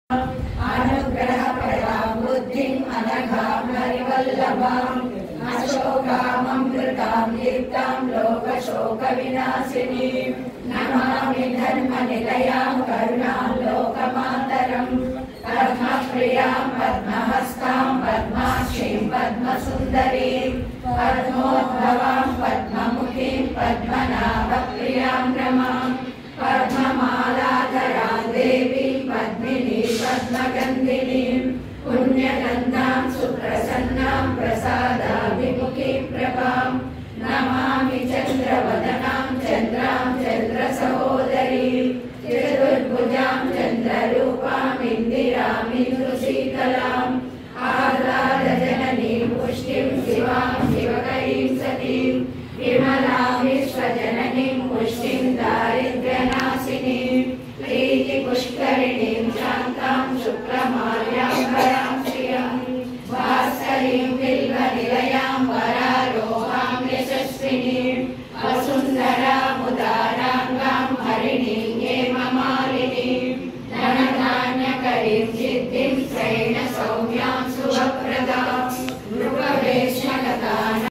अनुग्रहप्रदां बुद्धिम् अनघां हरिवल्लभाम् अशोकाममृतां दीप्तां लोकशोकविनाशिनीं नमामि धर्मनिलयां करुणां लोकमातरम् पद्मप्रियां पद्महस्तां पद्माक्षीं पद्मसुन्दरीं पद्मोद्भवां पद्ममुखीं पद्मनाभप्रियां रमां पद्ममालाधरां देवीं पद्मिनीं पद्मगन्धिनीं पुण्यगन्धां सुप्रसन्नां प्रसादाभिमुखीं प्रभां नमामि चन्द्रवदनां चन्द्रां चन्द्रसहोदरीं चतुर्भुजां चन्द्ररूपां इन्दिरामिन्दुशीतलाम् आह्लादजननीं पुष्टिं शिवां शिवकरीं सतीं विमलां विश्वजननीं पुष्टिं दारिद्र्यनाशिनीं प्रीतिपुष्करिणीं शान्तां शुक्लमाल्याम्बरां श्रियं भास्करीं बिल्वनिलयां वरारोहां यशस्विनीं वसुन्धरामुदाराङ्गां हरिणीं हेममालिनीं धनधान्यकरीं सिद्धिं श्रेणसौम्यां